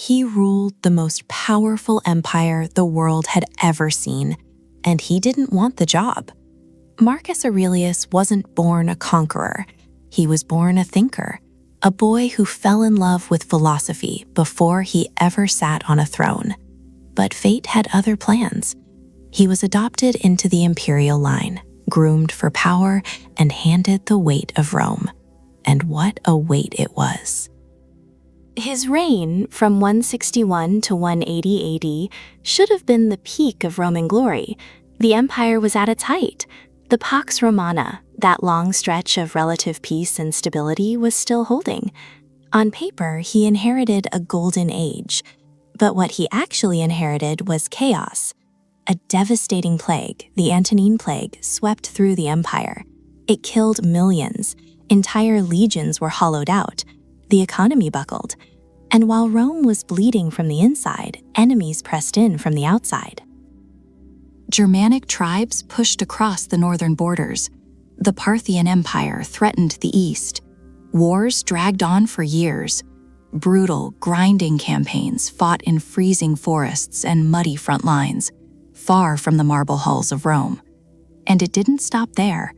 He ruled the most powerful empire the world had ever seen, and he didn't want the job. Marcus Aurelius wasn't born a conqueror. He was born a thinker, a boy who fell in love with philosophy before he ever sat on a throne. But fate had other plans. He was adopted into the imperial line, groomed for power, and handed the weight of Rome. And what a weight it was. His reign, from 161 to 180 AD, should have been the peak of Roman glory. The empire was at its height. The Pax Romana, that long stretch of relative peace and stability, was still holding. On paper, he inherited a golden age. But what he actually inherited was chaos. A devastating plague, the Antonine Plague, swept through the empire. It killed millions. Entire legions were hollowed out. The economy buckled. And while Rome was bleeding from the inside, enemies pressed in from the outside. Germanic tribes pushed across the northern borders. The Parthian Empire threatened the east. Wars dragged on for years. Brutal, grinding campaigns fought in freezing forests and muddy front lines, far from the marble halls of Rome. And it didn't stop there.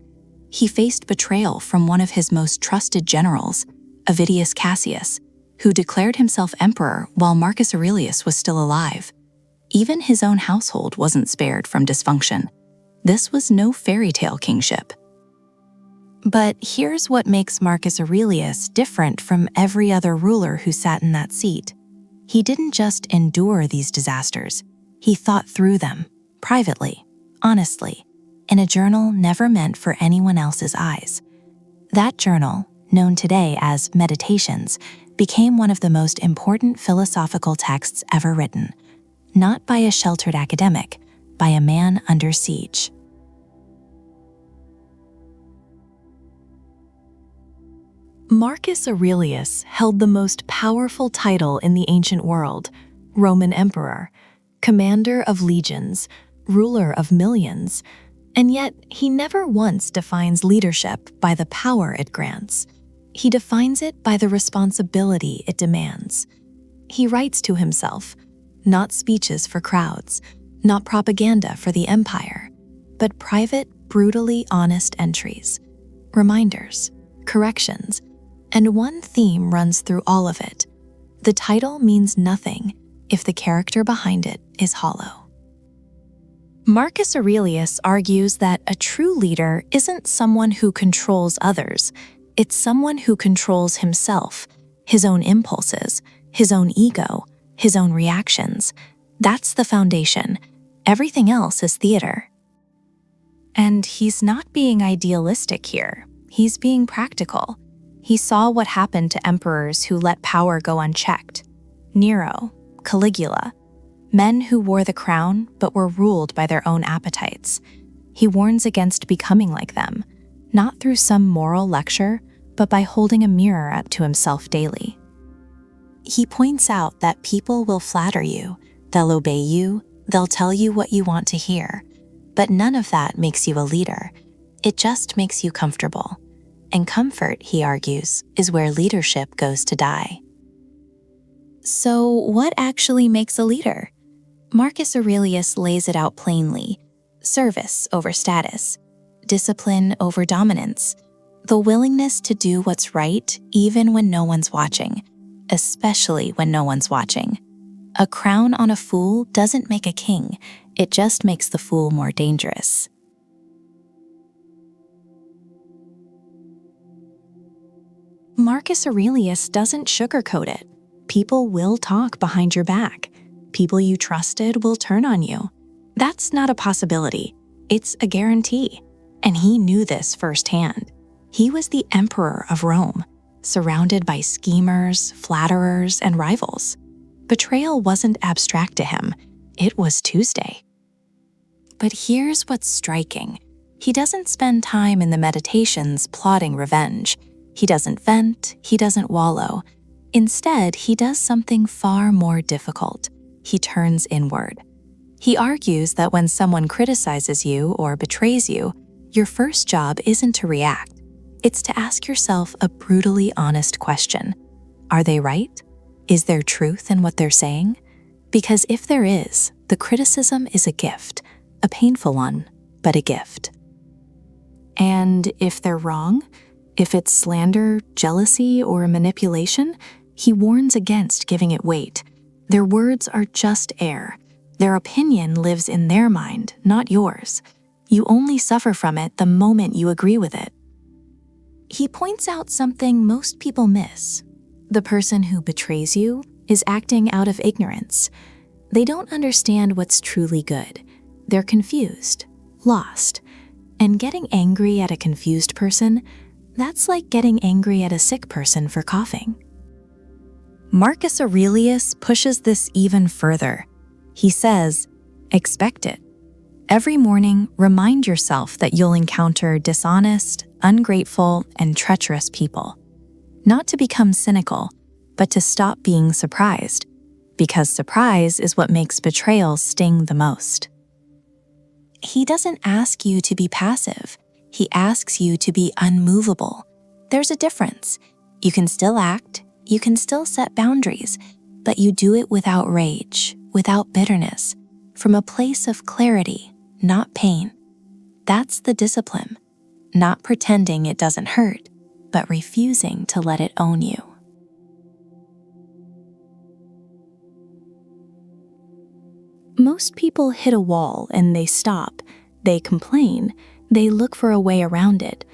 He faced betrayal from one of his most trusted generals, Avidius Cassius, who declared himself emperor while Marcus Aurelius was still alive. Even his own household wasn't spared from dysfunction. This was no fairy tale kingship. But here's what makes Marcus Aurelius different from every other ruler who sat in that seat. He didn't just endure these disasters. He thought through them, privately, honestly, in a journal never meant for anyone else's eyes. That journal, known today as Meditations, became one of the most important philosophical texts ever written, not by a sheltered academic, by a man under siege. Marcus Aurelius held the most powerful title in the ancient world, Roman Emperor, commander of legions, ruler of millions, and yet he never once defines leadership by the power it grants. He defines it by the responsibility it demands. He writes to himself, not speeches for crowds, not propaganda for the empire, but private, brutally honest entries, reminders, corrections, and one theme runs through all of it. The title means nothing if the character behind it is hollow. Marcus Aurelius argues that a true leader isn't someone who controls others. It's someone who controls himself, his own impulses, his own ego, his own reactions. That's the foundation. Everything else is theater. And he's not being idealistic here. He's being practical. He saw what happened to emperors who let power go unchecked. Nero, Caligula, men who wore the crown but were ruled by their own appetites. He warns against becoming like them, not through some moral lecture, but by holding a mirror up to himself daily. He points out that people will flatter you, they'll obey you, they'll tell you what you want to hear, but none of that makes you a leader. It just makes you comfortable. And comfort, he argues, is where leadership goes to die. So what actually makes a leader? Marcus Aurelius lays it out plainly: service over status, discipline over dominance, the willingness to do what's right even when no one's watching, especially when no one's watching. A crown on a fool doesn't make a king, it just makes the fool more dangerous. Marcus Aurelius doesn't sugarcoat it. People will talk behind your back. People you trusted will turn on you. That's not a possibility. It's a guarantee. And he knew this firsthand. He was the emperor of Rome, surrounded by schemers, flatterers, and rivals. Betrayal wasn't abstract to him. It was Tuesday. But here's what's striking. He doesn't spend time in the Meditations plotting revenge. He doesn't vent, he doesn't wallow. Instead, he does something far more difficult. He turns inward. He argues that when someone criticizes you or betrays you, your first job isn't to react. It's to ask yourself a brutally honest question. Are they right? Is there truth in what they're saying? Because if there is, the criticism is a gift, a painful one, but a gift. And if they're wrong, if it's slander, jealousy, or manipulation, he warns against giving it weight. Their words are just air. Their opinion lives in their mind, not yours. You only suffer from it the moment you agree with it. He points out something most people miss. The person who betrays you is acting out of ignorance. They don't understand what's truly good. They're confused, lost. And getting angry at a confused person, that's like getting angry at a sick person for coughing. Marcus Aurelius pushes this even further. He says, expect it. Every morning, remind yourself that you'll encounter dishonest, ungrateful, and treacherous people. Not to become cynical, but to stop being surprised, because surprise is what makes betrayal sting the most. He doesn't ask you to be passive. He asks you to be unmovable. There's a difference. You can still act, you can still set boundaries, but you do it without rage, without bitterness, from a place of clarity, not pain. That's the discipline. Not pretending it doesn't hurt, but refusing to let it own you. Most people hit a wall and they stop. They complain. They look for a way around it.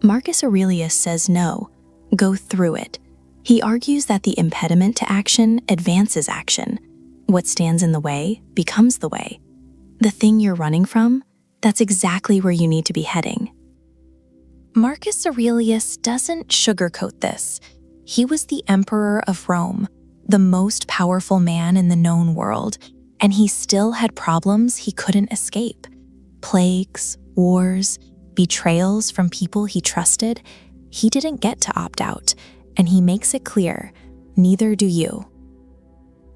Marcus Aurelius says no. Go through it. He argues that the impediment to action advances action. What stands in the way becomes the way. The thing you're running from, that's exactly where you need to be heading. Marcus Aurelius doesn't sugarcoat this. He was the emperor of Rome, the most powerful man in the known world, and he still had problems he couldn't escape. Plagues, wars, betrayals from people he trusted. He didn't get to opt out, and he makes it clear, neither do you.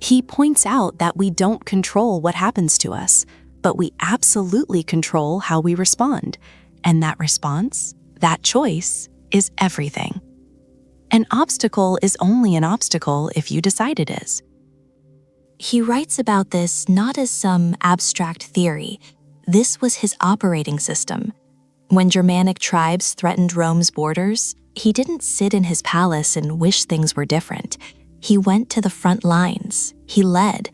He points out that we don't control what happens to us, but we absolutely control how we respond. And that response, that choice, is everything. An obstacle is only an obstacle if you decide it is. He writes about this not as some abstract theory. This was his operating system. When Germanic tribes threatened Rome's borders, he didn't sit in his palace and wish things were different. He went to the front lines. He led.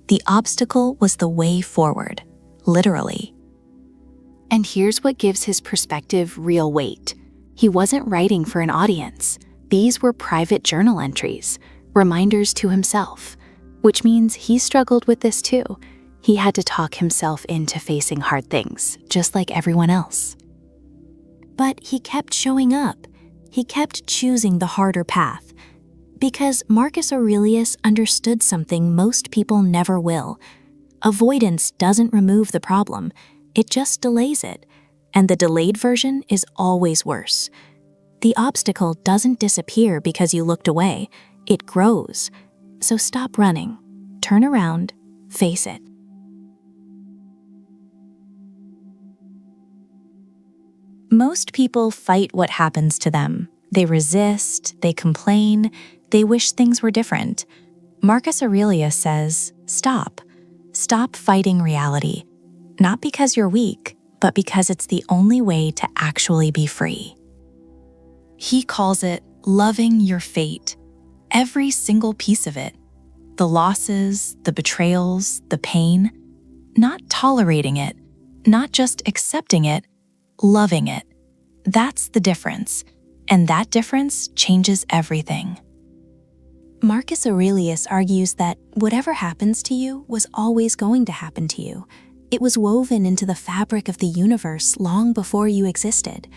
The obstacle was the way forward, literally. And here's what gives his perspective real weight. He wasn't writing for an audience. These were private journal entries, reminders to himself, which means he struggled with this too. He had to talk himself into facing hard things, just like everyone else. But he kept showing up. He kept choosing the harder path. Because Marcus Aurelius understood something most people never will. Avoidance doesn't remove the problem, it just delays it. And the delayed version is always worse. The obstacle doesn't disappear because you looked away, it grows. So stop running, turn around, face it. Most people fight what happens to them. They resist, they complain, they wish things were different. Marcus Aurelius says, stop. Stop fighting reality. Not because you're weak, but because it's the only way to actually be free. He calls it loving your fate. Every single piece of it. The losses, the betrayals, the pain. Not tolerating it, not just accepting it, loving it. That's the difference. And that difference changes everything. Marcus Aurelius argues that whatever happens to you was always going to happen to you. It was woven into the fabric of the universe long before you existed.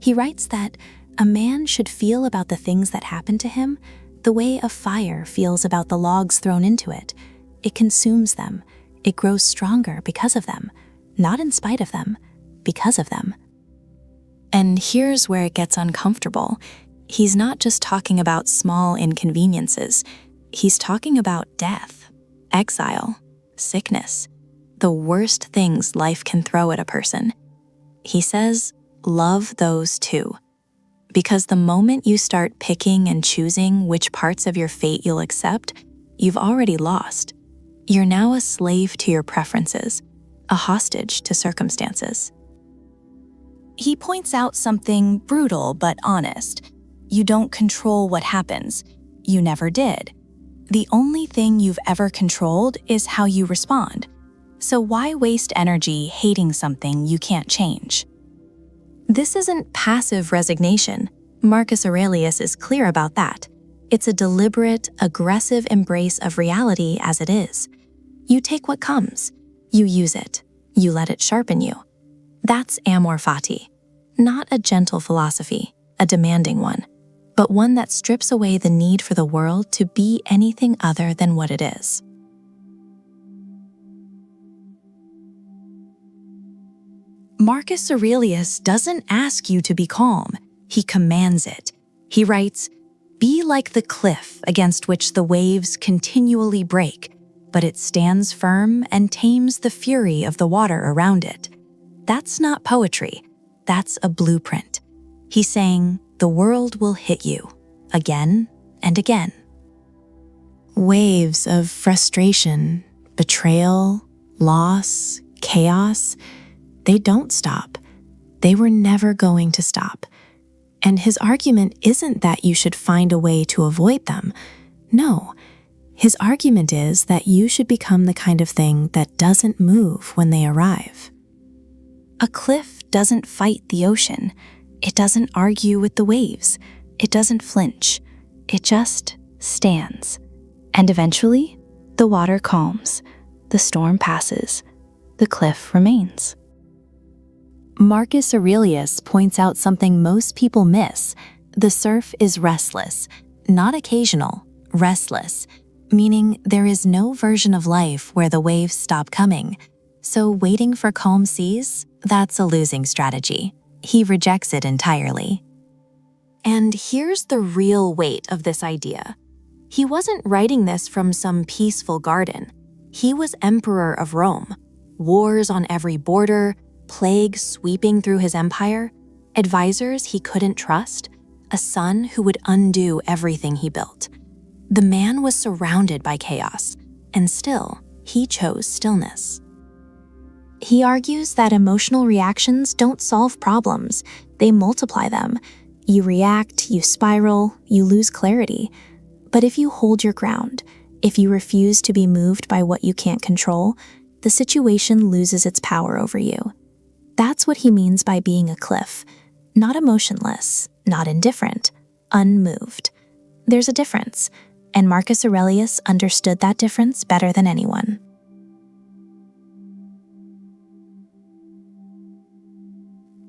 He writes that a man should feel about the things that happen to him the way a fire feels about the logs thrown into it. It consumes them. It grows stronger because of them. Not in spite of them, because of them. And here's where it gets uncomfortable. He's not just talking about small inconveniences. He's talking about death, exile, sickness, the worst things life can throw at a person. He says, love those too. because the moment you start picking and choosing which parts of your fate you'll accept, you've already lost. You're now a slave to your preferences, a hostage to circumstances. He points out something brutal but honest. You don't control what happens. You never did. The only thing you've ever controlled is how you respond. So why waste energy hating something you can't change? This isn't passive resignation. Marcus Aurelius is clear about that. It's a deliberate, aggressive embrace of reality as it is. You take what comes. You use it. You let it sharpen you. That's Amor Fati. Not a gentle philosophy, a demanding one, but one that strips away the need for the world to be anything other than what it is. Marcus Aurelius doesn't ask you to be calm, he commands it. He writes, "Be like the cliff against which the waves continually break, but it stands firm and tames the fury of the water around it." That's not poetry, that's a blueprint. He's saying, the world will hit you, again and again. Waves of frustration, betrayal, loss, chaos, they don't stop. They were never going to stop. And his argument isn't that you should find a way to avoid them. No, his argument is that you should become the kind of thing that doesn't move when they arrive. A cliff doesn't fight the ocean. It doesn't argue with the waves. It doesn't flinch. It just stands. And eventually, the water calms. The storm passes. The cliff remains. Marcus Aurelius points out something most people miss. The surf is restless, not occasional, restless, meaning there is no version of life where the waves stop coming. So waiting for calm seas, that's a losing strategy. He rejects it entirely. And here's the real weight of this idea. He wasn't writing this from some peaceful garden. He was emperor of Rome. Wars on every border, plague sweeping through his empire, advisors he couldn't trust, a son who would undo everything he built. The man was surrounded by chaos, and still, he chose stillness. He argues that emotional reactions don't solve problems, they multiply them. You react, you spiral, you lose clarity. But if you hold your ground, if you refuse to be moved by what you can't control, the situation loses its power over you. That's what he means by being a cliff. Not emotionless, not indifferent, unmoved. There's a difference, and Marcus Aurelius understood that difference better than anyone.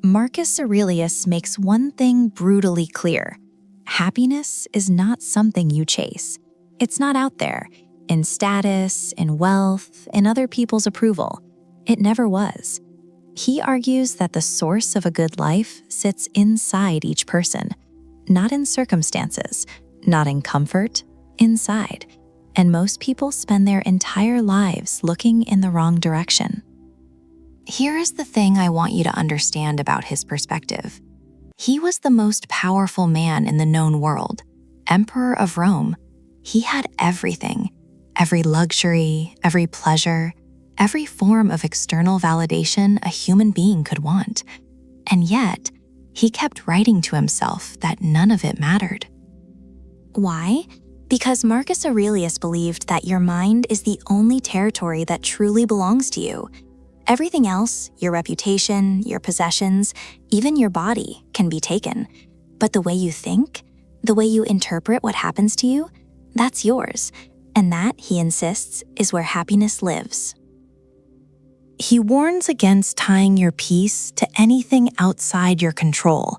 Marcus Aurelius makes one thing brutally clear. Happiness is not something you chase. It's not out there, in status, in wealth, in other people's approval. It never was. He argues that the source of a good life sits inside each person, not in circumstances, not in comfort, inside. And most people spend their entire lives looking in the wrong direction. Here is the thing I want you to understand about his perspective. He was the most powerful man in the known world, Emperor of Rome. He had everything, every luxury, every pleasure, every form of external validation a human being could want. And yet, he kept writing to himself that none of it mattered. Why? Because Marcus Aurelius believed that your mind is the only territory that truly belongs to you. Everything else, your reputation, your possessions, even your body, can be taken. But the way you think, the way you interpret what happens to you, that's yours. And that, he insists, is where happiness lives. He warns against tying your peace to anything outside your control,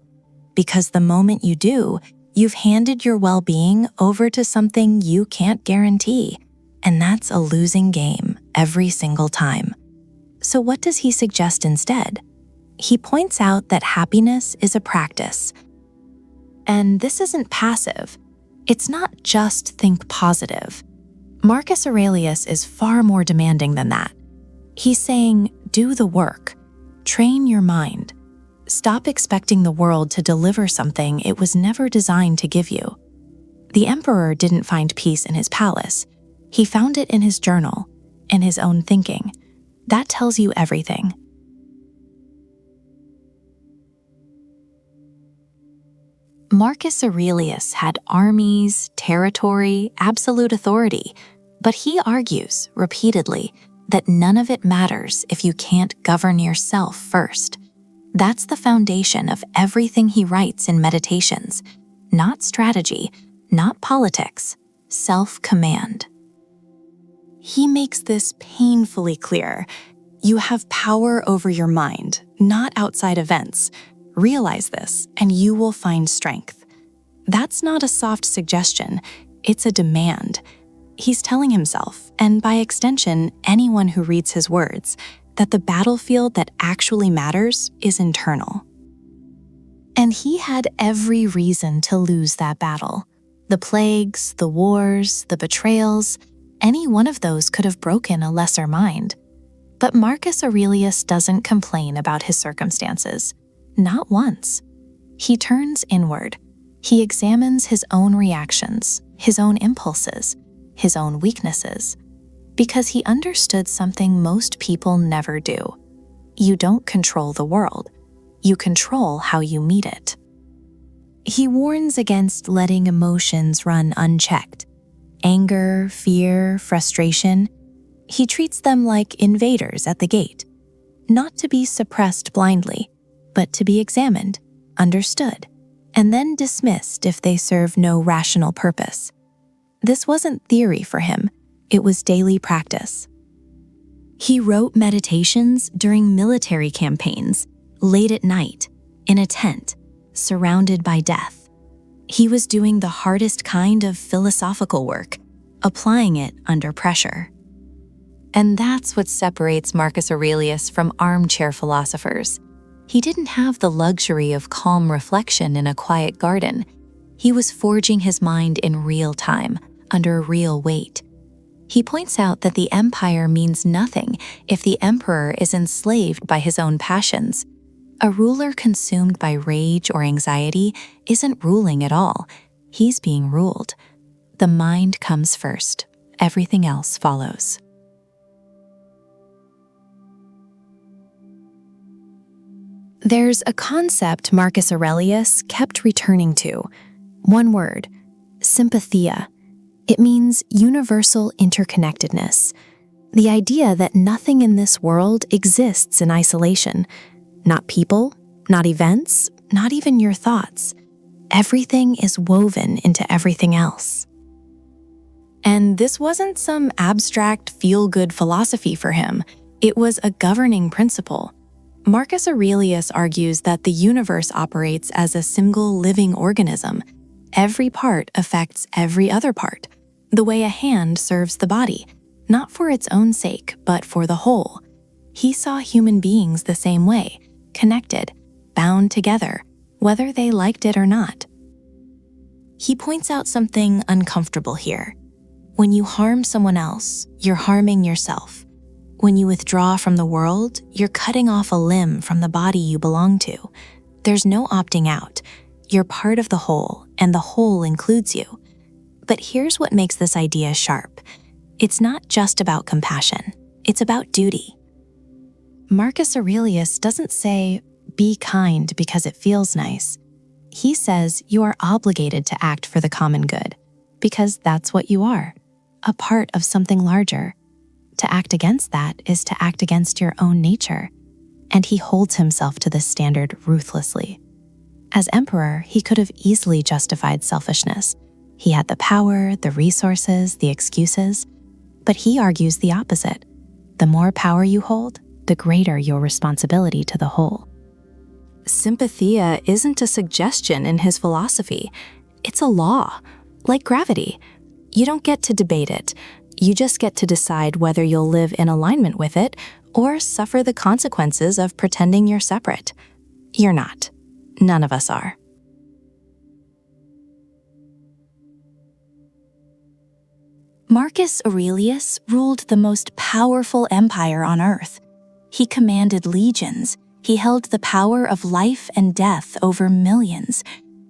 because the moment you do, you've handed your well-being over to something you can't guarantee, and that's a losing game every single time. So what does he suggest instead? He points out that happiness is a practice. And this isn't passive. It's not just think positive. Marcus Aurelius is far more demanding than that. He's saying, do the work, train your mind, Stop expecting the world to deliver something it was never designed to give you. The emperor didn't find peace in his palace. He found it in his journal, in his own thinking. That tells you everything. Marcus Aurelius had armies, territory, absolute authority, but he argues repeatedly that none of it matters if you can't govern yourself first. That's the foundation of everything he writes in Meditations. Not strategy, not politics, self-command. He makes this painfully clear. You have power over your mind, not outside events. Realize this, and you will find strength. That's not a soft suggestion, it's a demand. He's telling himself, and by extension, anyone who reads his words, that the battlefield that actually matters is internal. And he had every reason to lose that battle. The plagues, the wars, the betrayals, any one of those could have broken a lesser mind. But Marcus Aurelius doesn't complain about his circumstances. Not once. He turns inward. He examines his own reactions, his own impulses, his own weaknesses, because he understood something most people never do. You don't control the world. You control how you meet it. He warns against letting emotions run unchecked. Anger, fear, frustration. He treats them like invaders at the gate, not to be suppressed blindly, but to be examined, understood, and then dismissed if they serve no rational purpose. This wasn't theory for him, it was daily practice. He wrote Meditations during military campaigns, late at night, in a tent, surrounded by death. He was doing the hardest kind of philosophical work, applying it under pressure. And that's what separates Marcus Aurelius from armchair philosophers. He didn't have the luxury of calm reflection in a quiet garden. He was forging his mind in real time, under real weight. He points out that the empire means nothing if the emperor is enslaved by his own passions. A ruler consumed by rage or anxiety isn't ruling at all. He's being ruled. The mind comes first. Everything else follows. There's a concept Marcus Aurelius kept returning to. One word, sympatheia. It means universal interconnectedness. The idea that nothing in this world exists in isolation. Not people, not events, not even your thoughts. Everything is woven into everything else. And this wasn't some abstract, feel-good philosophy for him. It was a governing principle. Marcus Aurelius argues that the universe operates as a single living organism. Every part affects every other part, the way a hand serves the body, not for its own sake, but for the whole. He saw human beings the same way, connected, bound together, whether they liked it or not. He points out something uncomfortable here. When you harm someone else, you're harming yourself. When you withdraw from the world, you're cutting off a limb from the body you belong to. There's no opting out. You're part of the whole, and the whole includes you. But here's what makes this idea sharp. It's not just about compassion. It's about duty. Marcus Aurelius doesn't say, be kind because it feels nice. He says you are obligated to act for the common good, because that's what you are, a part of something larger. To act against that is to act against your own nature, and he holds himself to this standard ruthlessly. As emperor, he could have easily justified selfishness. He had the power, the resources, the excuses, but he argues the opposite. The more power you hold, the greater your responsibility to the whole. Sympatheia isn't a suggestion in his philosophy. It's a law, like gravity. You don't get to debate it. You just get to decide whether you'll live in alignment with it or suffer the consequences of pretending you're separate. You're not. None of us are. Marcus Aurelius ruled the most powerful empire on earth. He commanded legions. He held the power of life and death over millions,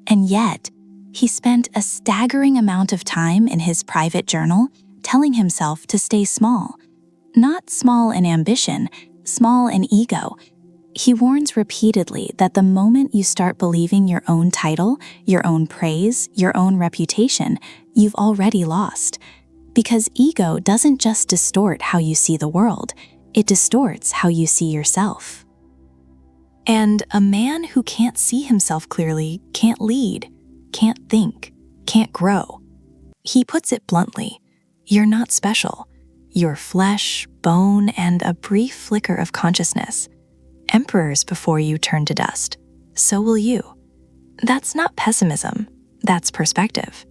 and yet he spent a staggering amount of time in his private journal telling himself to stay small. Not small in ambition, small in ego. He warns repeatedly that the moment you start believing your own title, your own praise, your own reputation, you've already lost. Because ego doesn't just distort how you see the world, it distorts how you see yourself. And a man who can't see himself clearly can't lead, can't think, can't grow. He puts it bluntly, you're not special. You're flesh, bone, and a brief flicker of consciousness. Emperors before you turn to dust. So will you. That's not pessimism, that's perspective.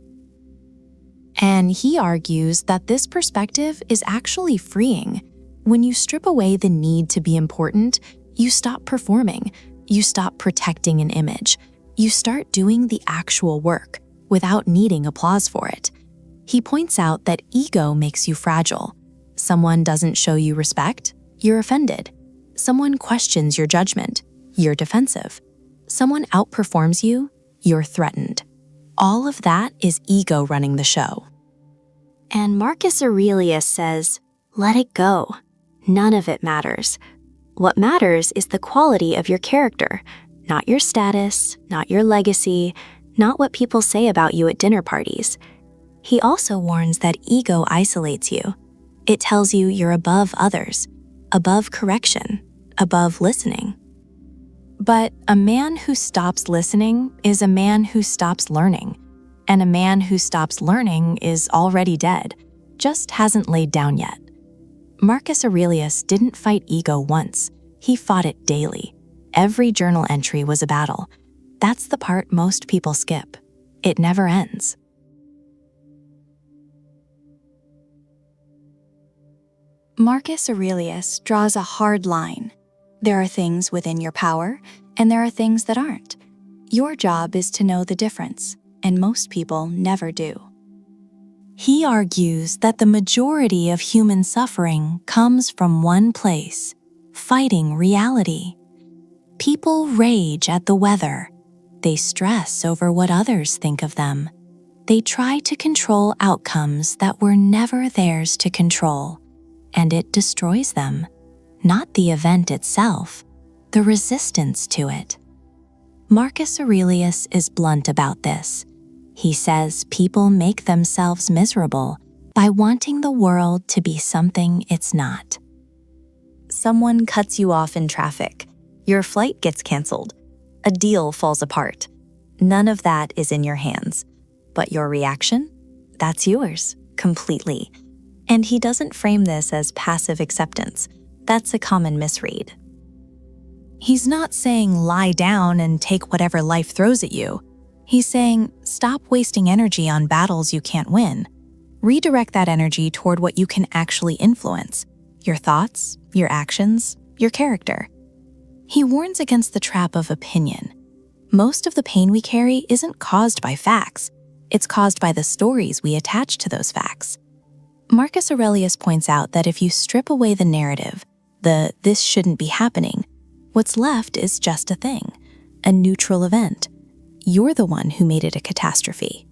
And he argues that this perspective is actually freeing. When you strip away the need to be important, you stop performing, you stop protecting an image, you start doing the actual work without needing applause for it. He points out that ego makes you fragile. Someone doesn't show you respect, you're offended. Someone questions your judgment, you're defensive. Someone outperforms you, you're threatened. All of that is ego running the show. And Marcus Aurelius says, let it go. None of it matters. What matters is the quality of your character, not your status, not your legacy, not what people say about you at dinner parties. He also warns that ego isolates you. It tells you you're above others, above correction, above listening. But a man who stops listening is a man who stops learning. And a man who stops learning is already dead, just hasn't laid down yet. Marcus Aurelius didn't fight ego once, he fought it daily. Every journal entry was a battle. That's the part most people skip. It never ends. Marcus Aurelius draws a hard line. There are things within your power, and there are things that aren't. Your job is to know the difference, and most people never do. He argues that the majority of human suffering comes from one place, fighting reality. People rage at the weather. They stress over what others think of them. They try to control outcomes that were never theirs to control, and it destroys them. Not the event itself, the resistance to it. Marcus Aurelius is blunt about this. He says people make themselves miserable by wanting the world to be something it's not. Someone cuts you off in traffic. Your flight gets canceled. A deal falls apart. None of that is in your hands. But your reaction? That's yours, completely. And he doesn't frame this as passive acceptance. That's a common misread. He's not saying lie down and take whatever life throws at you. He's saying stop wasting energy on battles you can't win. Redirect that energy toward what you can actually influence: your thoughts, your actions, your character. He warns against the trap of opinion. Most of the pain we carry isn't caused by facts. It's caused by the stories we attach to those facts. Marcus Aurelius points out that if you strip away the narrative, this shouldn't be happening, what's left is just a thing, a neutral event. You're the one who made it a catastrophe.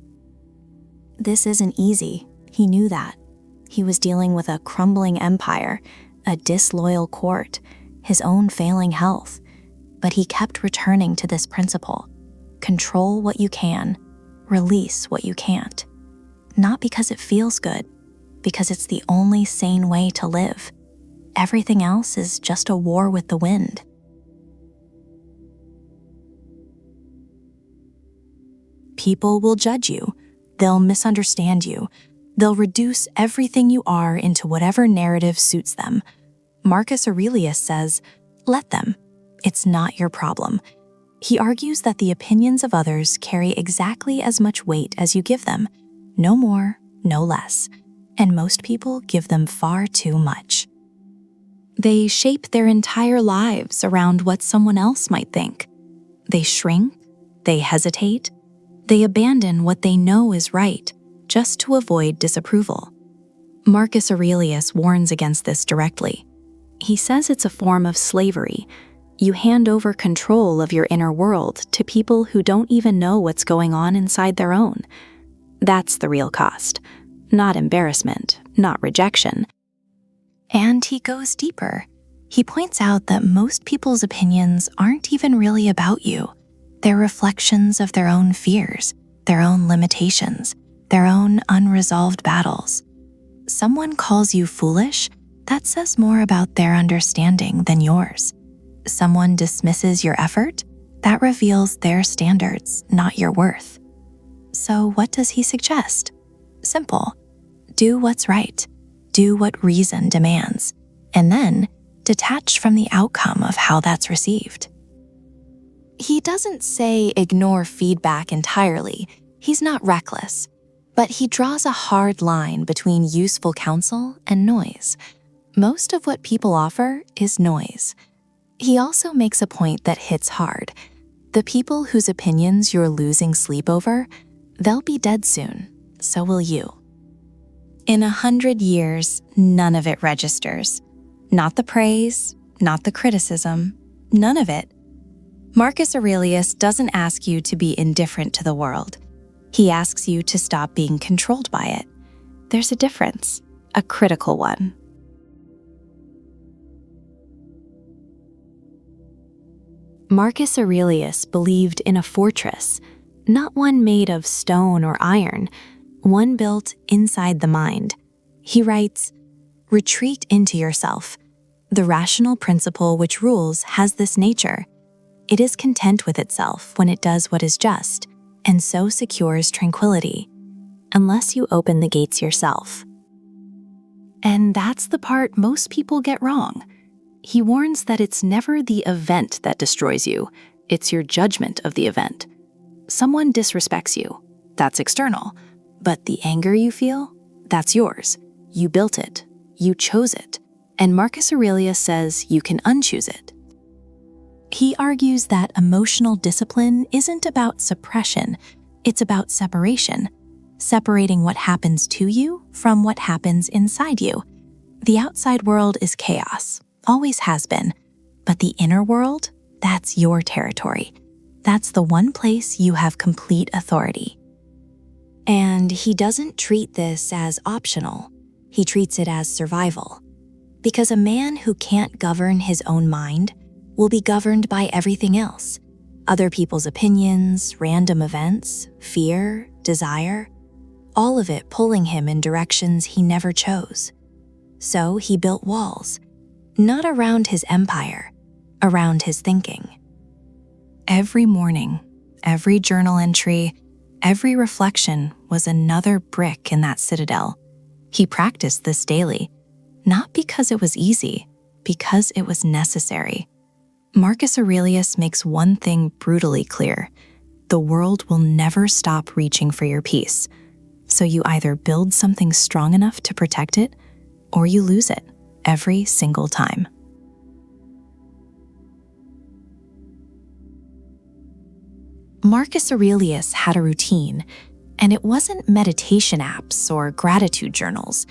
This isn't easy. He knew that. He was dealing with a crumbling empire, a disloyal court, his own failing health. But he kept returning to this principle. Control what you can, release what you can't. Not because it feels good, because it's the only sane way to live. Everything else is just a war with the wind. People will judge you. They'll misunderstand you. They'll reduce everything you are into whatever narrative suits them. Marcus Aurelius says, let them. It's not your problem. He argues that the opinions of others carry exactly as much weight as you give them. No more, no less. And most people give them far too much. They shape their entire lives around what someone else might think. They shrink, they hesitate, they abandon what they know is right just to avoid disapproval. Marcus Aurelius warns against this directly. He says it's a form of slavery. You hand over control of your inner world to people who don't even know what's going on inside their own. That's the real cost, not embarrassment, not rejection. And he goes deeper. He points out that most people's opinions aren't even really about you. They're reflections of their own fears, their own limitations, their own unresolved battles. Someone calls you foolish, that says more about their understanding than yours. Someone dismisses your effort, that reveals their standards, not your worth. So what does he suggest? Simple. Do what's right. Do what reason demands. And then detach from the outcome of how that's received. He doesn't say ignore feedback entirely. He's not reckless. But he draws a hard line between useful counsel and noise. Most of what people offer is noise. He also makes a point that hits hard. The people whose opinions you're losing sleep over, they'll be dead soon. So will you. In 100 years, none of it registers. Not the praise, not the criticism, none of it. Marcus Aurelius doesn't ask you to be indifferent to the world. He asks you to stop being controlled by it. There's a difference, a critical one. Marcus Aurelius believed in a fortress, not one made of stone or iron, one built inside the mind. He writes, "Retreat into yourself. The rational principle which rules has this nature. It is content with itself when it does what is just, and so secures tranquility, unless you open the gates yourself." And that's the part most people get wrong. He warns that it's never the event that destroys you, it's your judgment of the event. Someone disrespects you, that's external, but the anger you feel, that's yours. You built it, you chose it, and Marcus Aurelius says you can unchoose it. He argues that emotional discipline isn't about suppression, it's about separation, separating what happens to you from what happens inside you. The outside world is chaos, always has been, but the inner world, that's your territory. That's the one place you have complete authority. And he doesn't treat this as optional, he treats it as survival. Because a man who can't govern his own mind will be governed by everything else. Other people's opinions, random events, fear, desire, all of it pulling him in directions he never chose. So he built walls, not around his empire, around his thinking. Every morning, every journal entry, every reflection was another brick in that citadel. He practiced this daily, not because it was easy, because it was necessary. Marcus Aurelius makes one thing brutally clear. The world will never stop reaching for your peace. So you either build something strong enough to protect it, or you lose it every single time. Marcus Aurelius had a routine, and it wasn't meditation apps or gratitude journals.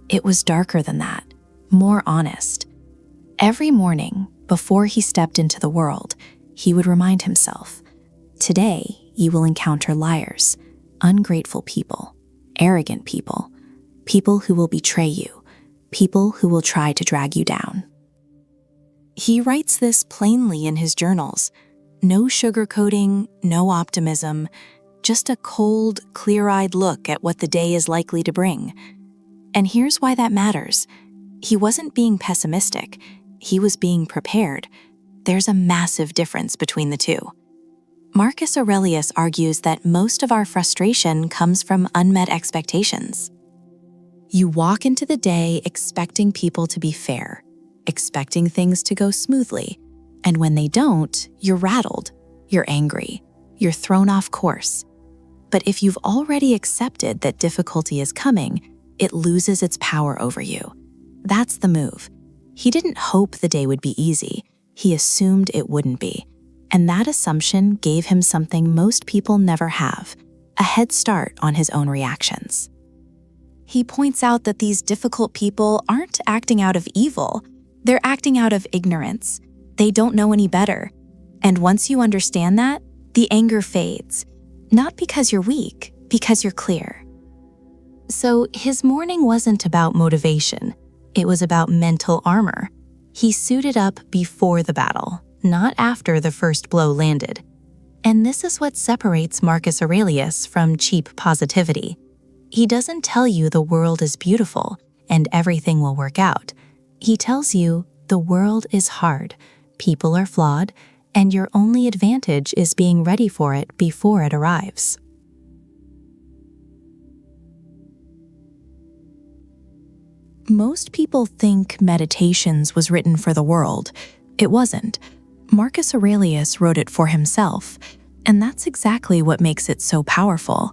It was darker than that, more honest. Every morning, before he stepped into the world, he would remind himself, "Today you will encounter liars, ungrateful people, arrogant people, people who will betray you, people who will try to drag you down." He writes this plainly in his journals. No sugarcoating, no optimism, just a cold, clear-eyed look at what the day is likely to bring. And here's why that matters. He wasn't being pessimistic, he was being prepared. There's a massive difference between the two. Marcus Aurelius argues that most of our frustration comes from unmet expectations. You walk into the day expecting people to be fair, expecting things to go smoothly, and when they don't, you're rattled, you're angry, you're thrown off course. But if you've already accepted that difficulty is coming, it loses its power over you. That's the move. He didn't hope the day would be easy, he assumed it wouldn't be. And that assumption gave him something most people never have, a head start on his own reactions. He points out that these difficult people aren't acting out of evil, they're acting out of ignorance. they don't know any better. And once you understand that, the anger fades. Not because you're weak, because you're clear. So his morning wasn't about motivation. It was about mental armor. He suited up before the battle, not after the first blow landed. And this is what separates Marcus Aurelius from cheap positivity. He doesn't tell you the world is beautiful and everything will work out. He tells you the world is hard, people are flawed, and your only advantage is being ready for it before it arrives. Most people think Meditations was written for the world. It wasn't. Marcus Aurelius wrote it for himself, and that's exactly what makes it so powerful.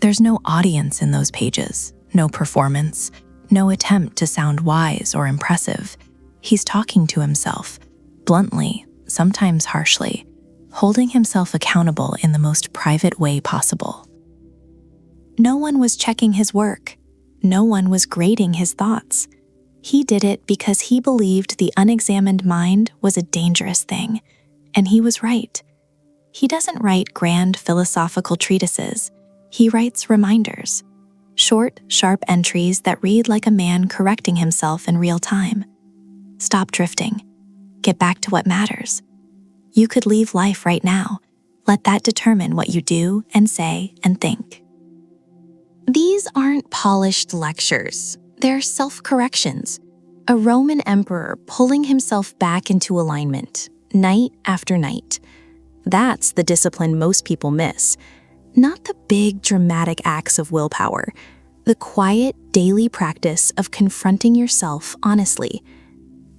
There's no audience in those pages, no performance, no attempt to sound wise or impressive. He's talking to himself, bluntly, sometimes harshly, holding himself accountable in the most private way possible. No one was checking his work. No one was grading his thoughts. He did it because he believed the unexamined mind was a dangerous thing, and he was right. He doesn't write grand philosophical treatises. He writes reminders, short, sharp entries that read like a man correcting himself in real time. Stop drifting. Get back to what matters. You could leave life right now. Let that determine what you do and say and think. These aren't polished lectures. They're self-corrections. A Roman emperor pulling himself back into alignment, night after night. That's the discipline most people miss. Not the big, dramatic acts of willpower. The quiet, daily practice of confronting yourself honestly.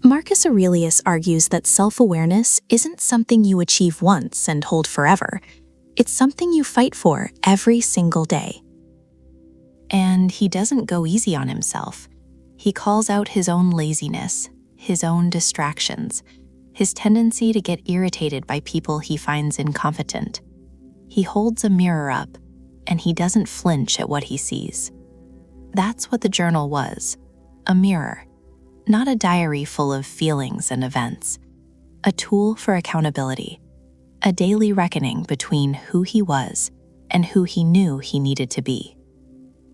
Marcus Aurelius argues that self-awareness isn't something you achieve once and hold forever. It's something you fight for every single day. And he doesn't go easy on himself. He calls out his own laziness, his own distractions, his tendency to get irritated by people he finds incompetent. He holds a mirror up, and he doesn't flinch at what he sees. That's what the journal was, a mirror, not a diary full of feelings and events, a tool for accountability, a daily reckoning between who he was and who he knew he needed to be.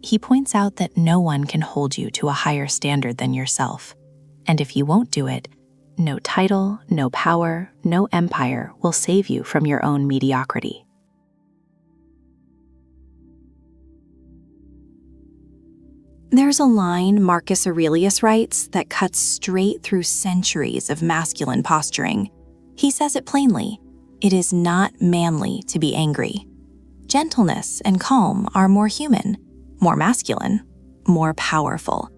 He points out that no one can hold you to a higher standard than yourself, and if you won't do it, no title, no power, no empire will save you from your own mediocrity. There's a line Marcus Aurelius writes that cuts straight through centuries of masculine posturing. He says it plainly, it is not manly to be angry. Gentleness and calm are more human, more masculine, more powerful.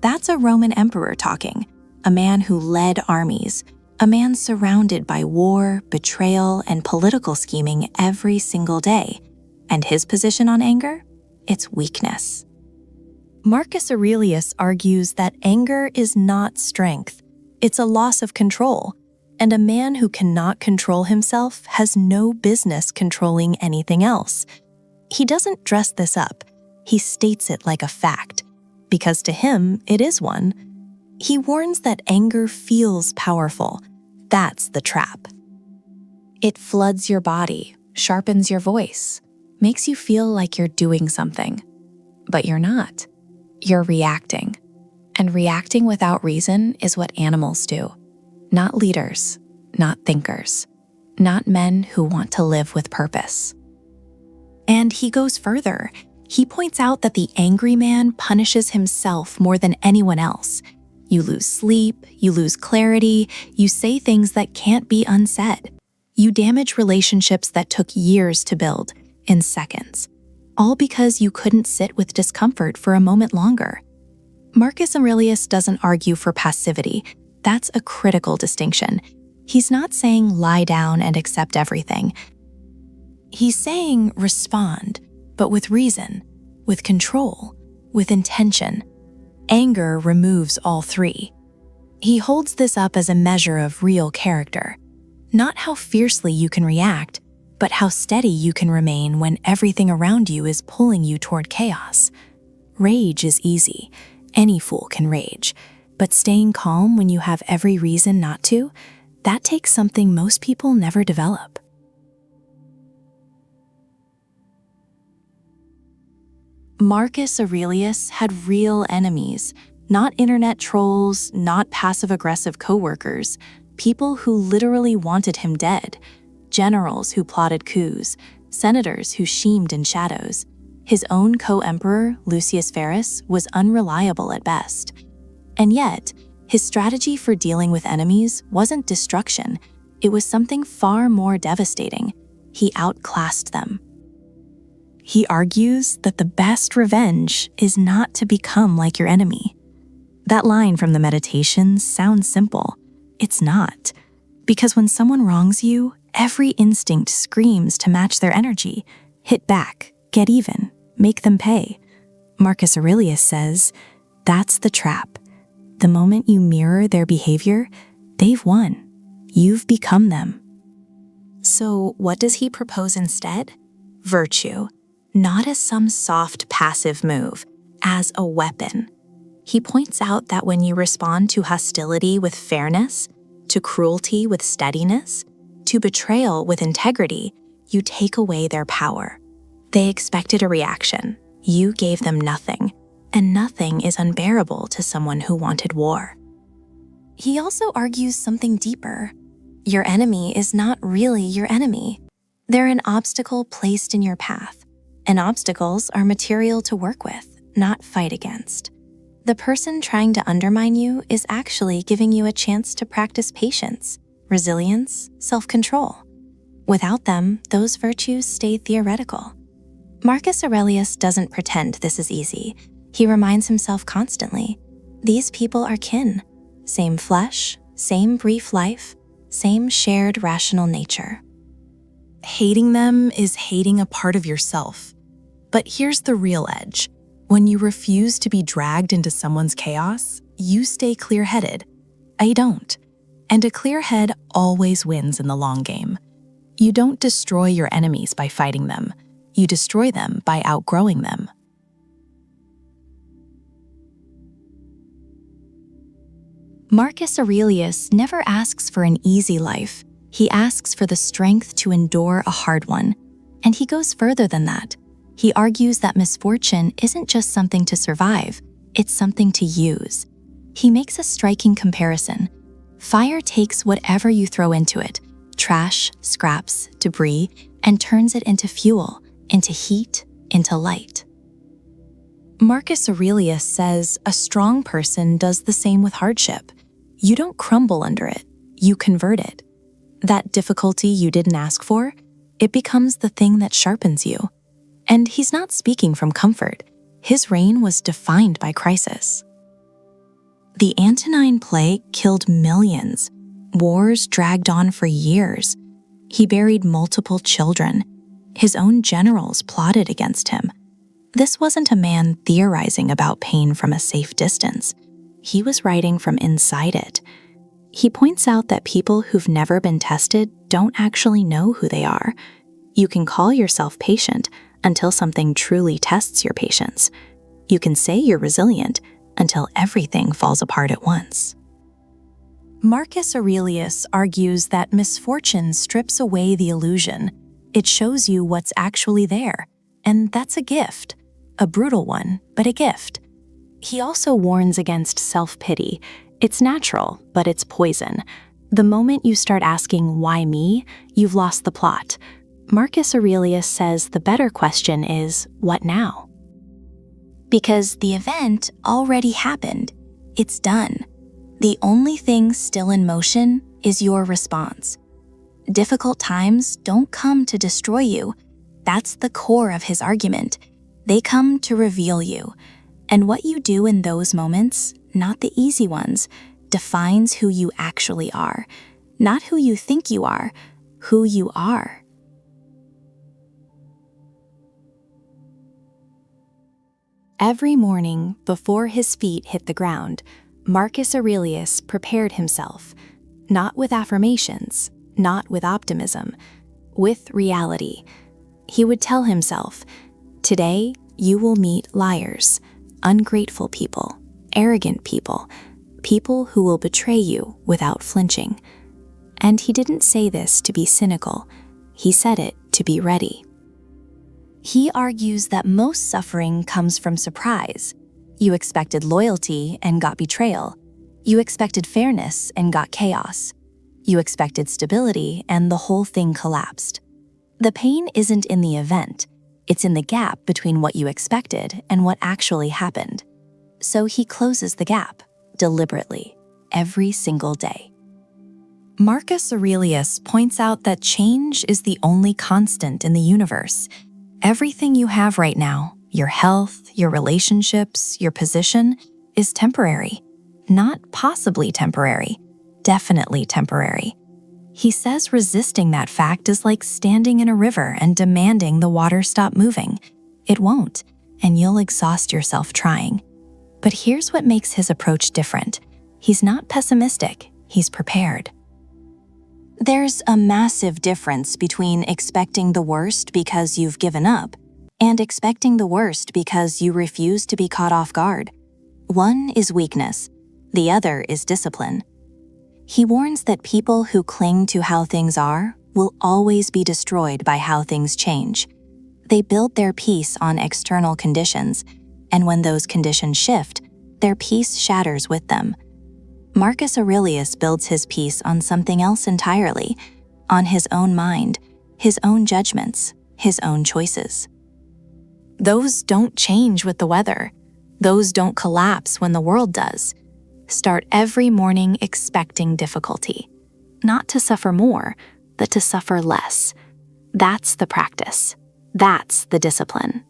That's a Roman emperor talking, a man who led armies, a man surrounded by war, betrayal, and political scheming every single day. And his position on anger? It's weakness. Marcus Aurelius argues that anger is not strength. It's a loss of control, and a man who cannot control himself has no business controlling anything else. He doesn't dress this up. He states it like a fact, because to him, it is one. He warns that anger feels powerful. That's the trap. It floods your body, sharpens your voice, makes you feel like you're doing something. But you're not. You're reacting. And reacting without reason is what animals do. Not leaders, not thinkers, not men who want to live with purpose. And he goes further. He points out that the angry man punishes himself more than anyone else. You lose sleep, you lose clarity, you say things that can't be unsaid. You damage relationships that took years to build, in seconds, all because you couldn't sit with discomfort for a moment longer. Marcus Aurelius doesn't argue for passivity. That's a critical distinction. He's not saying lie down and accept everything. He's saying respond, but with reason, with control, with intention. Anger removes all three. He holds this up as a measure of real character. Not how fiercely you can react, but how steady you can remain when everything around you is pulling you toward chaos. Rage is easy. Any fool can rage. But staying calm when you have every reason not to, That takes something most people never develop. Marcus Aurelius had real enemies, not internet trolls, not passive-aggressive coworkers, people who literally wanted him dead, generals who plotted coups, senators who schemed in shadows. His own co-emperor, Lucius Verus, was unreliable at best. And yet, his strategy for dealing with enemies wasn't destruction. It was something far more devastating. He outclassed them. He argues that the best revenge is not to become like your enemy. That line from the Meditations sounds simple. It's not. Because when someone wrongs you, every instinct screams to match their energy. Hit back, get even, make them pay. Marcus Aurelius says, that's the trap. The moment you mirror their behavior, they've won. You've become them. So what does he propose instead? Virtue. Not as some soft, passive move, as a weapon. He points out that when you respond to hostility with fairness, to cruelty with steadiness, to betrayal with integrity, you take away their power. They expected a reaction. You gave them nothing, and nothing is unbearable to someone who wanted war. He also argues something deeper. Your enemy is not really your enemy. They're an obstacle placed in your path, and obstacles are material to work with, not fight against. The person trying to undermine you is actually giving you a chance to practice patience, resilience, self-control. Without them, those virtues stay theoretical. Marcus Aurelius doesn't pretend this is easy. He reminds himself constantly, these people are kin. Same flesh, same brief life, same shared rational nature. Hating them is hating a part of yourself. But here's the real edge. When you refuse to be dragged into someone's chaos, you stay clear-headed. I don't. And a clear head always wins in the long game. You don't destroy your enemies by fighting them. You destroy them by outgrowing them. Marcus Aurelius never asks for an easy life. He asks for the strength to endure a hard one. And he goes further than that. He argues that misfortune isn't just something to survive, it's something to use. He makes a striking comparison. Fire takes whatever you throw into it, trash, scraps, debris, and turns it into fuel, into heat, into light. Marcus Aurelius says a strong person does the same with hardship. You don't crumble under it, you convert it. That difficulty you didn't ask for, it becomes the thing that sharpens you. And he's not speaking from comfort. His reign was defined by crisis. The Antonine Plague killed millions. Wars dragged on for years. He buried multiple children. His own generals plotted against him. This wasn't a man theorizing about pain from a safe distance. He was writing from inside it. He points out that people who've never been tested don't actually know who they are. You can call yourself patient until something truly tests your patience. You can say you're resilient until everything falls apart at once. Marcus Aurelius argues that misfortune strips away the illusion. It shows you what's actually there, and that's a gift. A brutal one, but a gift. He also warns against self-pity. It's natural, but it's poison. The moment you start asking, why me, you've lost the plot. Marcus Aurelius says the better question is, what now? Because the event already happened. It's done. The only thing still in motion is your response. Difficult times don't come to destroy you. That's the core of his argument. They come to reveal you. And what you do in those moments, not the easy ones, defines who you actually are. Not who you think you are, who you are. Every morning, before his feet hit the ground, Marcus Aurelius prepared himself, not with affirmations, not with optimism, with reality. He would tell himself, today you will meet liars, ungrateful people, arrogant people, people who will betray you without flinching. And he didn't say this to be cynical. He said it to be ready. He argues that most suffering comes from surprise. You expected loyalty and got betrayal. You expected fairness and got chaos. You expected stability and the whole thing collapsed. The pain isn't in the event. It's in the gap between what you expected and what actually happened. So he closes the gap, deliberately, every single day. Marcus Aurelius points out that change is the only constant in the universe. Everything you have right now, your health, your relationships, your position, is temporary. Not possibly temporary, definitely temporary. He says resisting that fact is like standing in a river and demanding the water stop moving. It won't, and you'll exhaust yourself trying. But here's what makes his approach different. He's not pessimistic, he's prepared. There's a massive difference between expecting the worst because you've given up and expecting the worst because you refuse to be caught off guard. One is weakness, the other is discipline. He warns that people who cling to how things are will always be destroyed by how things change. They build their peace on external conditions, and when those conditions shift, their peace shatters with them. Marcus Aurelius builds his peace on something else entirely, on his own mind, his own judgments, his own choices. Those don't change with the weather. Those don't collapse when the world does. Start every morning expecting difficulty. Not to suffer more, but to suffer less. That's the practice. That's the discipline.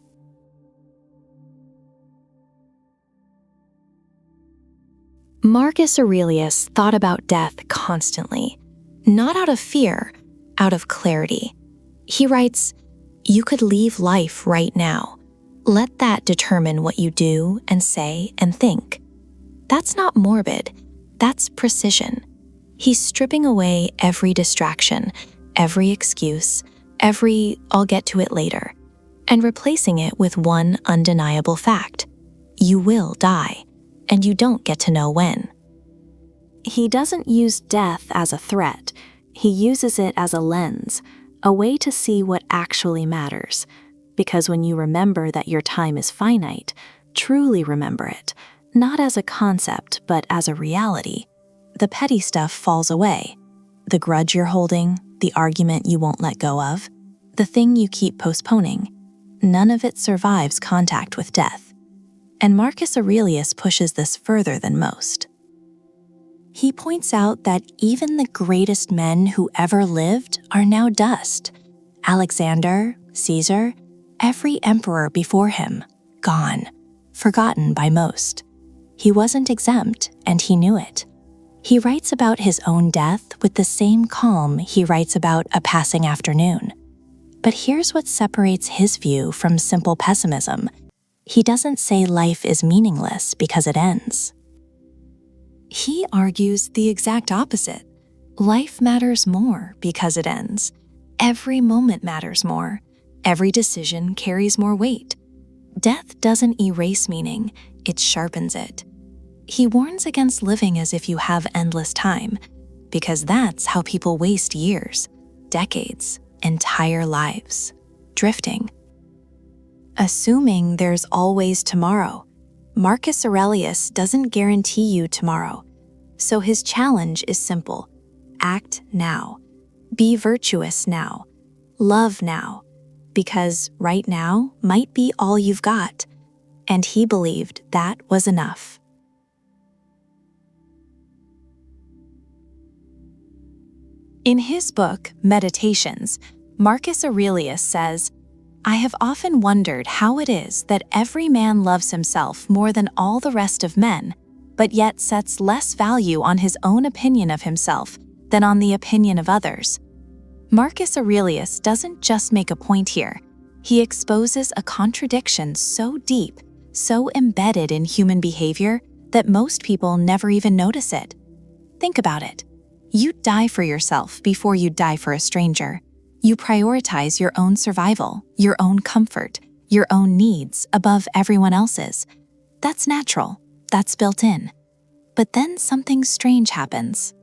Marcus Aurelius thought about death constantly, not out of fear, out of clarity. He writes, "You could leave life right now. Let that determine what you do and say and think." That's not morbid, that's precision. He's stripping away every distraction, every excuse, every "I'll get to it later," and replacing it with one undeniable fact. You will die, and you don't get to know when. He doesn't use death as a threat. He uses it as a lens, a way to see what actually matters. Because when you remember that your time is finite, truly remember it, not as a concept, but as a reality, the petty stuff falls away. The grudge you're holding, the argument you won't let go of, the thing you keep postponing, none of it survives contact with death. And Marcus Aurelius pushes this further than most. He points out that even the greatest men who ever lived are now dust. Alexander, Caesar, every emperor before him, gone, forgotten by most. He wasn't exempt, and he knew it. He writes about his own death with the same calm he writes about a passing afternoon. But here's what separates his view from simple pessimism. He doesn't say life is meaningless because it ends. He argues the exact opposite. Life matters more because it ends. Every moment matters more. Every decision carries more weight. Death doesn't erase meaning, it sharpens it. He warns against living as if you have endless time, because that's how people waste years, decades, entire lives, drifting. Assuming there's always tomorrow. Marcus Aurelius doesn't guarantee you tomorrow. So his challenge is simple. Act now. Be virtuous now. Love now. Because right now might be all you've got. And he believed that was enough. In his book, Meditations, Marcus Aurelius says, "I have often wondered how it is that every man loves himself more than all the rest of men, but yet sets less value on his own opinion of himself than on the opinion of others." Marcus Aurelius doesn't just make a point here. He exposes a contradiction so deep, so embedded in human behavior, that most people never even notice it. Think about it. You'd die for yourself before you'd die for a stranger. You prioritize your own survival, your own comfort, your own needs above everyone else's. That's natural. That's built in. But then something strange happens.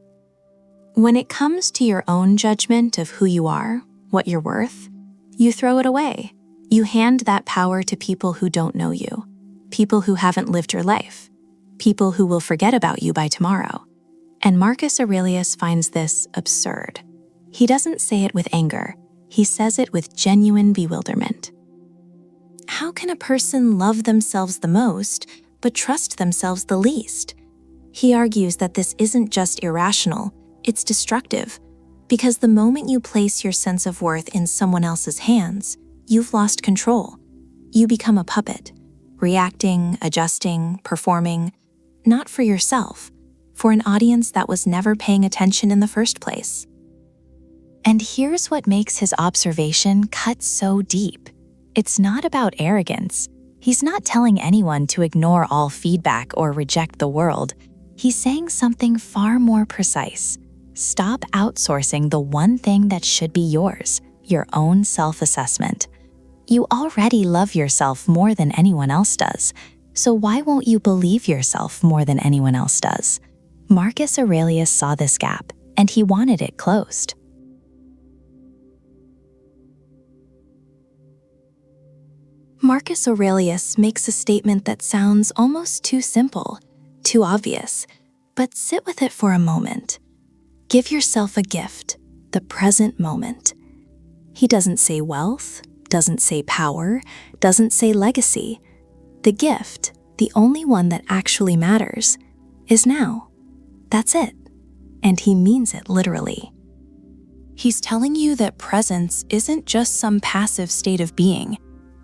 When it comes to your own judgment of who you are, what you're worth, you throw it away. You hand that power to people who don't know you, people who haven't lived your life, people who will forget about you by tomorrow. And Marcus Aurelius finds this absurd. He doesn't say it with anger. He says it with genuine bewilderment. How can a person love themselves the most, but trust themselves the least? He argues that this isn't just irrational, it's destructive, because the moment you place your sense of worth in someone else's hands, you've lost control. You become a puppet, reacting, adjusting, performing, not for yourself, for an audience that was never paying attention in the first place. And here's what makes his observation cut so deep. It's not about arrogance. He's not telling anyone to ignore all feedback or reject the world. He's saying something far more precise. Stop outsourcing the one thing that should be yours, your own self-assessment. You already love yourself more than anyone else does, so why won't you believe yourself more than anyone else does? Marcus Aurelius saw this gap, and he wanted it closed. Marcus Aurelius makes a statement that sounds almost too simple, too obvious, but sit with it for a moment. Give yourself a gift, the present moment. He doesn't say wealth, doesn't say power, doesn't say legacy. The gift, the only one that actually matters, is now. That's it. And he means it literally. He's telling you that presence isn't just some passive state of being.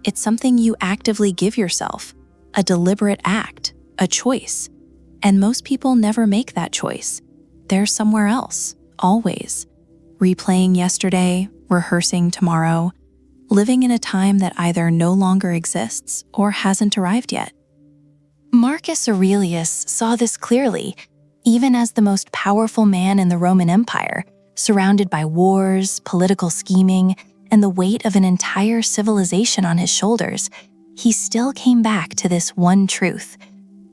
It's something you actively give yourself, a deliberate act, a choice. And most people never make that choice. They're somewhere else, always. Replaying yesterday, rehearsing tomorrow, living in a time that either no longer exists or hasn't arrived yet. Marcus Aurelius saw this clearly, even as the most powerful man in the Roman Empire, surrounded by wars, political scheming, and the weight of an entire civilization on his shoulders. He still came back to this one truth.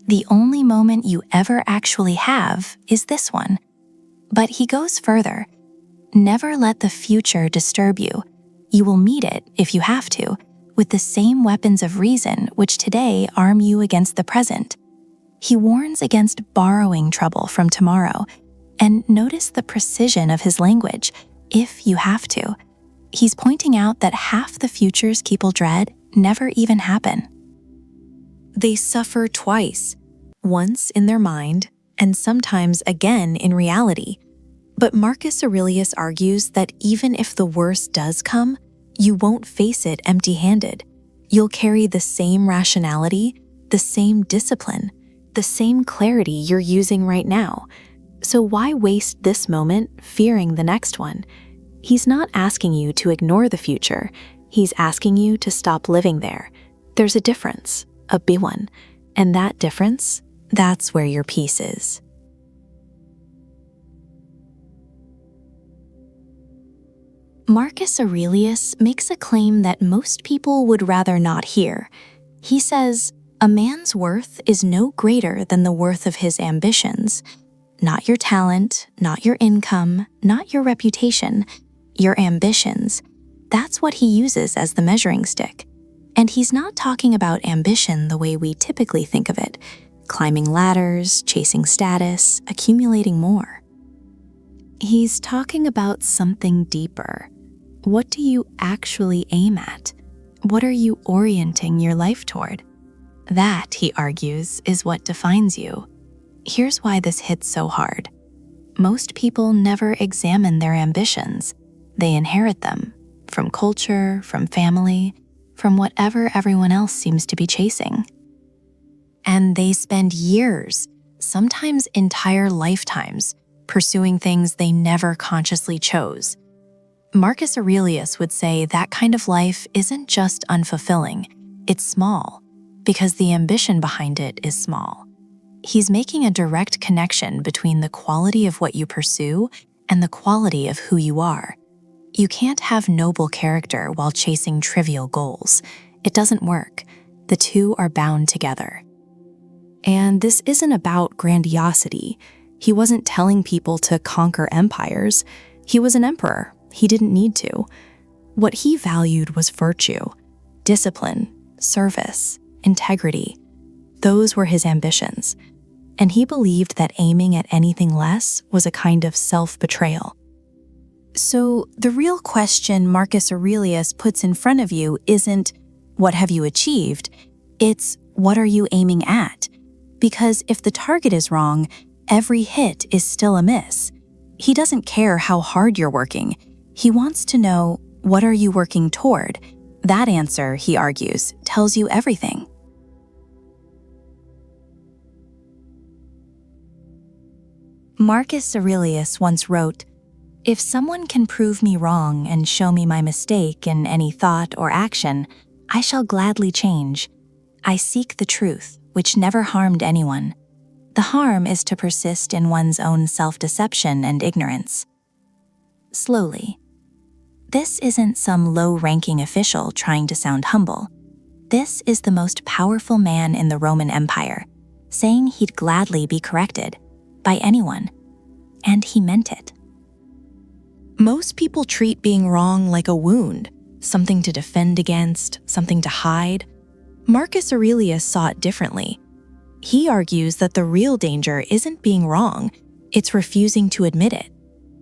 The only moment you ever actually have is this one. But he goes further. Never let the future disturb you. You will meet it, if you have to, with the same weapons of reason which today arm you against the present. He warns against borrowing trouble from tomorrow, and notice the precision of his language, if you have to. He's pointing out that half the futures people dread never even happen. They suffer twice, once in their mind, and sometimes again in reality. But Marcus Aurelius argues that even if the worst does come, you won't face it empty-handed. You'll carry the same rationality, the same discipline, the same clarity you're using right now. So why waste this moment fearing the next one? He's not asking you to ignore the future. He's asking you to stop living there. There's a difference, a big one. And that difference, that's where your peace is. Marcus Aurelius makes a claim that most people would rather not hear. He says, a man's worth is no greater than the worth of his ambitions. Not your talent, not your income, not your reputation, your ambitions. That's what he uses as the measuring stick. And he's not talking about ambition the way we typically think of it, climbing ladders, chasing status, accumulating more. He's talking about something deeper. What do you actually aim at? What are you orienting your life toward? That, he argues, is what defines you. Here's why this hits so hard. Most people never examine their ambitions. They inherit them from culture, from family, from whatever everyone else seems to be chasing. And they spend years, sometimes entire lifetimes, pursuing things they never consciously chose. Marcus Aurelius would say that kind of life isn't just unfulfilling, it's small, because the ambition behind it is small. He's making a direct connection between the quality of what you pursue and the quality of who you are. You can't have noble character while chasing trivial goals. It doesn't work. The two are bound together. And this isn't about grandiosity. He wasn't telling people to conquer empires. He was an emperor. He didn't need to. What he valued was virtue, discipline, service, integrity. Those were his ambitions. And he believed that aiming at anything less was a kind of self-betrayal. So the real question Marcus Aurelius puts in front of you isn't, what have you achieved? It's, what are you aiming at? Because if the target is wrong, every hit is still a miss. He doesn't care how hard you're working. He wants to know, what are you working toward? That answer, he argues, tells you everything. Marcus Aurelius once wrote, "If someone can prove me wrong and show me my mistake in any thought or action, I shall gladly change. I seek the truth, which never harmed anyone. The harm is to persist in one's own self-deception and ignorance." Slowly. This isn't some low-ranking official trying to sound humble. This is the most powerful man in the Roman Empire, saying he'd gladly be corrected by anyone. And he meant it. Most people treat being wrong like a wound, something to defend against, something to hide. Marcus Aurelius saw it differently. He argues that the real danger isn't being wrong, it's refusing to admit it.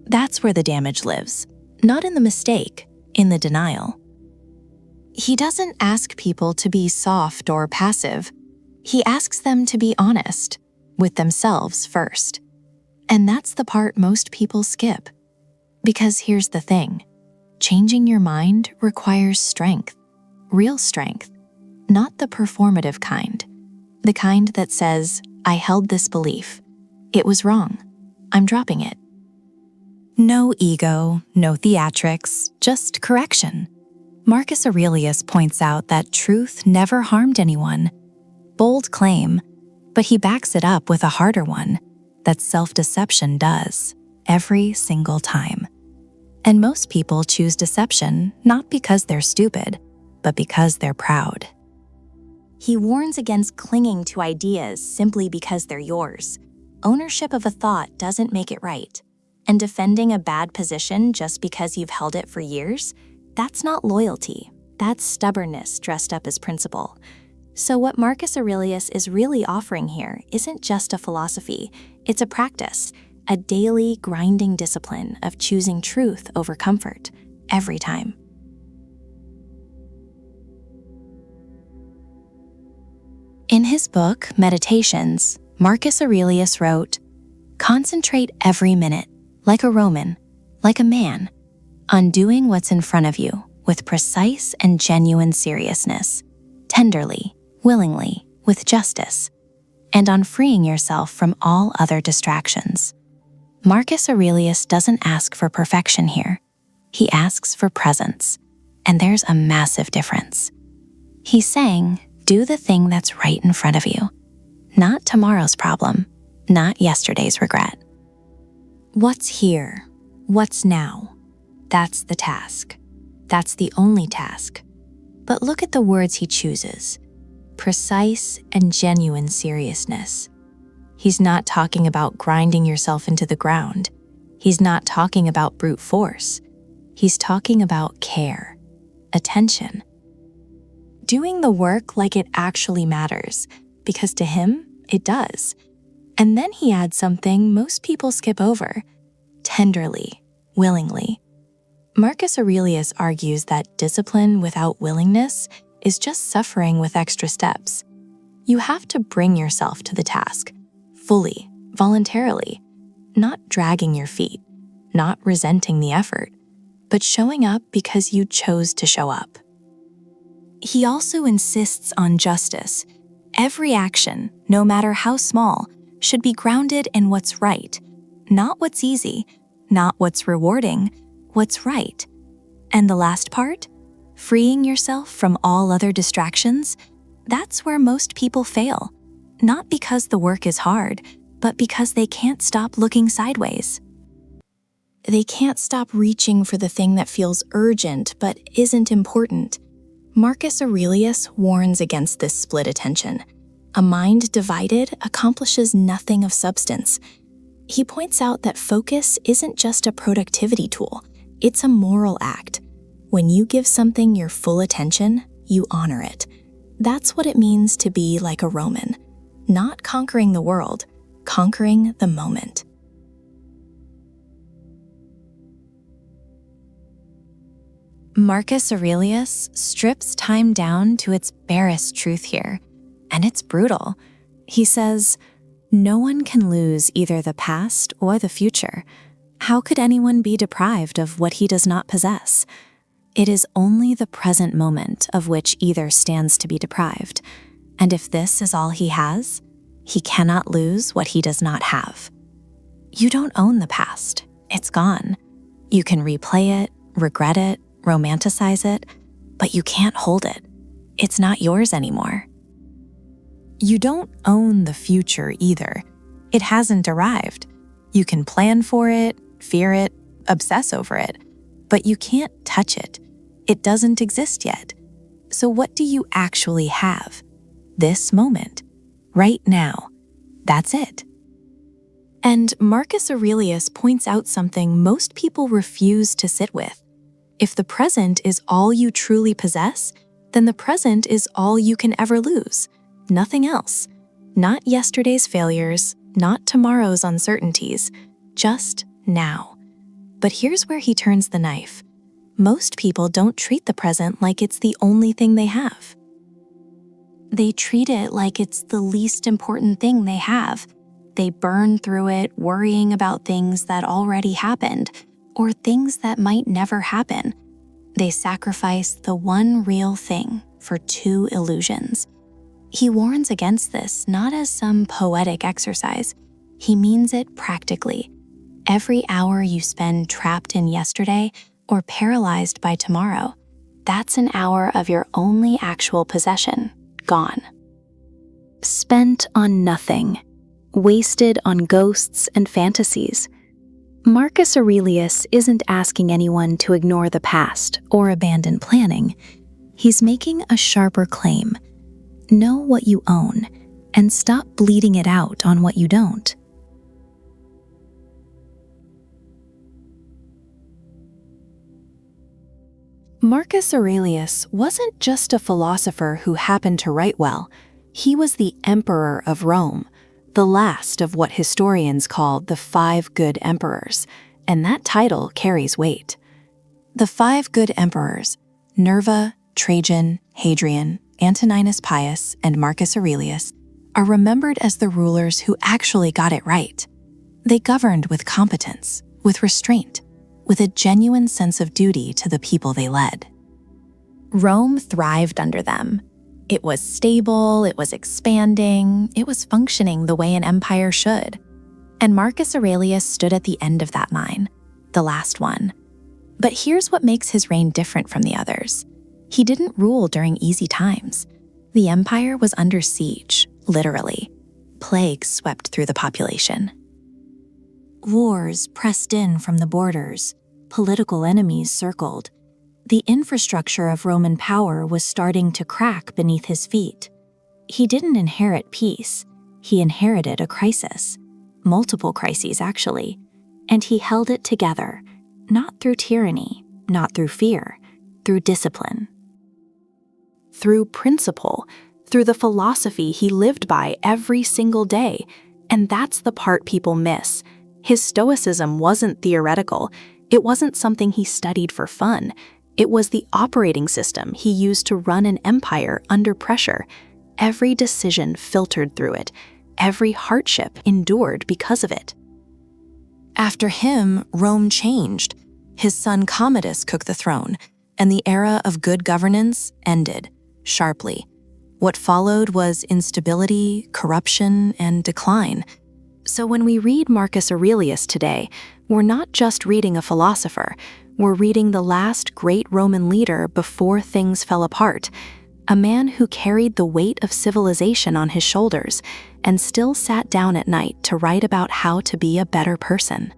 That's where the damage lives, not in the mistake, in the denial. He doesn't ask people to be soft or passive. He asks them to be honest, with themselves first. And that's the part most people skip. Because here's the thing, changing your mind requires strength, real strength, not the performative kind. The kind that says, I held this belief. It was wrong. I'm dropping it. No ego, no theatrics, just correction. Marcus Aurelius points out that truth never harmed anyone. Bold claim, but he backs it up with a harder one, that self-deception does, every single time. And most people choose deception not because they're stupid, but because they're proud. He warns against clinging to ideas simply because they're yours. Ownership of a thought doesn't make it right. And defending a bad position just because you've held it for years, that's not loyalty. That's stubbornness dressed up as principle. So what Marcus Aurelius is really offering here isn't just a philosophy, it's a practice, a daily grinding discipline of choosing truth over comfort, every time. In his book, Meditations, Marcus Aurelius wrote, "Concentrate every minute, like a Roman, like a man, on doing what's in front of you with precise and genuine seriousness, tenderly, willingly, with justice, and on freeing yourself from all other distractions." Marcus Aurelius doesn't ask for perfection here. He asks for presence, and there's a massive difference. He's saying, do the thing that's right in front of you, not tomorrow's problem, not yesterday's regret. What's here? What's now? That's the task. That's the only task. But look at the words he chooses. Precise and genuine seriousness. He's not talking about grinding yourself into the ground. He's not talking about brute force. He's talking about care, attention. Doing the work like it actually matters, because to him, it does. And then he adds something most people skip over, tenderly, willingly. Marcus Aurelius argues that discipline without willingness is just suffering with extra steps. You have to bring yourself to the task, fully, voluntarily, not dragging your feet, not resenting the effort, but showing up because you chose to show up. He also insists on justice. Every action, no matter how small, should be grounded in what's right, not what's easy, not what's rewarding, what's right. And the last part, freeing yourself from all other distractions, that's where most people fail. Not because the work is hard, but because they can't stop looking sideways. They can't stop reaching for the thing that feels urgent but isn't important. Marcus Aurelius warns against this split attention. A mind divided accomplishes nothing of substance. He points out that focus isn't just a productivity tool, it's a moral act. When you give something your full attention, you honor it. That's what it means to be like a Roman. Not conquering the world, conquering the moment. Marcus Aurelius strips time down to its barest truth here, and it's brutal. He says, "No one can lose either the past or the future. How could anyone be deprived of what he does not possess? It is only the present moment of which either stands to be deprived, and if this is all he has, he cannot lose what he does not have." You don't own the past. It's gone. You can replay it, regret it, romanticize it, but you can't hold it. It's not yours anymore. You don't own the future either. It hasn't arrived. You can plan for it, fear it, obsess over it, but you can't touch it. It doesn't exist yet. So what do you actually have? This moment, right now. That's it. And Marcus Aurelius points out something most people refuse to sit with. If the present is all you truly possess, then the present is all you can ever lose. Nothing else. Not yesterday's failures, not tomorrow's uncertainties, just now. But here's where he turns the knife. Most people don't treat the present like it's the only thing they have. They treat it like it's the least important thing they have. They burn through it, worrying about things that already happened, or things that might never happen. They sacrifice the one real thing for two illusions. He warns against this not as some poetic exercise. He means it practically. Every hour you spend trapped in yesterday or paralyzed by tomorrow, that's an hour of your only actual possession gone. Spent on nothing, wasted on ghosts and fantasies. Marcus Aurelius isn't asking anyone to ignore the past or abandon planning. He's making a sharper claim. Know what you own and stop bleeding it out on what you don't. Marcus Aurelius wasn't just a philosopher who happened to write well. He was the emperor of Rome, the last of what historians call the 5 good emperors, and that title carries weight. The 5 good emperors, Nerva, Trajan, Hadrian, Antoninus Pius, and Marcus Aurelius, are remembered as the rulers who actually got it right. They governed with competence, with restraint, with a genuine sense of duty to the people they led. Rome thrived under them. It was stable, it was expanding, it was functioning the way an empire should. And Marcus Aurelius stood at the end of that line, the last one. But here's what makes his reign different from the others. He didn't rule during easy times. The empire was under siege, literally. Plague swept through the population. Wars pressed in from the borders. Political enemies circled. The infrastructure of Roman power was starting to crack beneath his feet. He didn't inherit peace. He inherited a crisis. Multiple crises, actually. And he held it together, not through tyranny, not through fear, through discipline. Through principle, through the philosophy he lived by every single day. And that's the part people miss. His Stoicism wasn't theoretical. It wasn't something he studied for fun. It was the operating system he used to run an empire under pressure. Every decision filtered through it. Every hardship endured because of it. After him, Rome changed. His son Commodus took the throne, and the era of good governance ended, sharply. What followed was instability, corruption, and decline. So when we read Marcus Aurelius today, we're not just reading a philosopher, we're reading the last great Roman leader before things fell apart, a man who carried the weight of civilization on his shoulders and still sat down at night to write about how to be a better person.